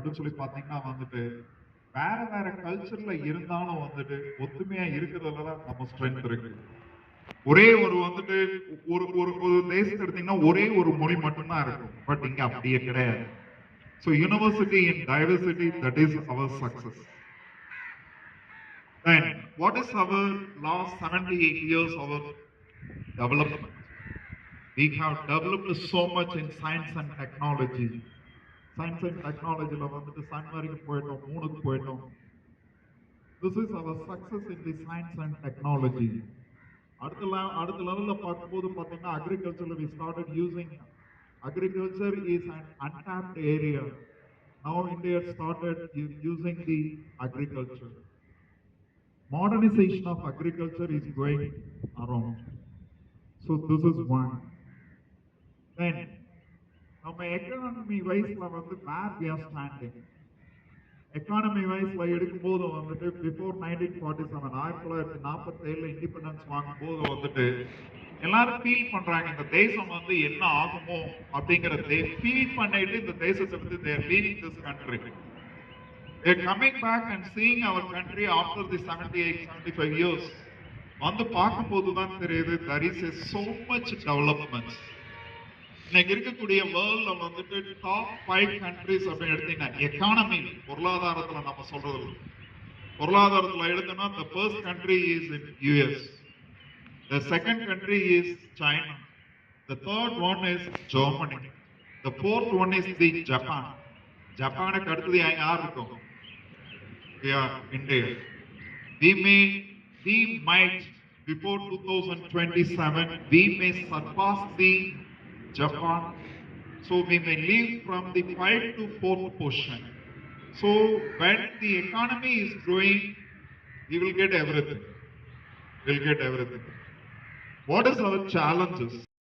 அப்படின்னு சொல்லி பார்த்தீங்கன்னா வந்துட்டு, வேற வேற கல்ச்சர்ல இருந்தாலும் வந்துட்டு, ஒத்துமையா இருக்கிறதுல தான் நம்ம ஸ்ட்ரென்த் இருக்கு. ஒரே ஒரு வந்துட்டு ஒரு ஒரு ஒரு தேசத்த எடுத்தீங்கன்னா, ஒரே ஒரு மொழி மட்டும் தான் இருக்கும். பட் இங்க அப்படியே கிடையாது. So university in diversity, that is our success. Then, what is our last 78 years of our development? We have developed so much in science and technology. Science and technology ல வந்துட்டு sun வரைக்கும் போயிட்டோம், மூணுக்கு போயிட்டோம். This is our success in the science and technology. அடுத்த லெவல்ல பார்க்கும்போது பார்த்தீங்கன்னா agriculture we started using agriculture is an untapped area. Now India started using the agriculture. Modernization of agriculture is going around. So this is one. Then நம்ம economy வைஸ்ல வந்து where we are standing. Economy வைஸ்ல எடுக்கும்போது வந்துட்டு before 1947 1947 independence வாங்கும்போது வந்துட்டு எல்லாரும் feel பண்றாங்க இந்த தேசம் வந்து என்ன ஆகுமோ அப்படிங்கறத ஃபீல் பண்ணிட்டு இந்த தேசத்தை வந்து they are leaving this country. They are coming back and seeing our country after the 78 75 years. வந்து பார்க்கும்போது தான் தெரியுது there is so much development. இன்னைக்கு இருக்கக்கூடிய வேர்ல்ட்ல வந்துட்டு டாப் 5 கண்ட்ரிஸ் அப்படின்னு எடுத்தீங்கன்னா எக்கானமி பொருளாதாரத்துல நம்ம சொல்றது பொருளாதாரத்துல எடுத்தோம்னா the first country is in US, the second country is China, the third one is Germany, the fourth one is the Japan. ஜப்பானுக்கு அடுத்தது யார் இருக்கும்? India. We might before 2027 we may surpass the Japan. So we may leave from the 5th to 4th position. So when the economy is growing, we will get everything. We'll get everything. What is our challenges?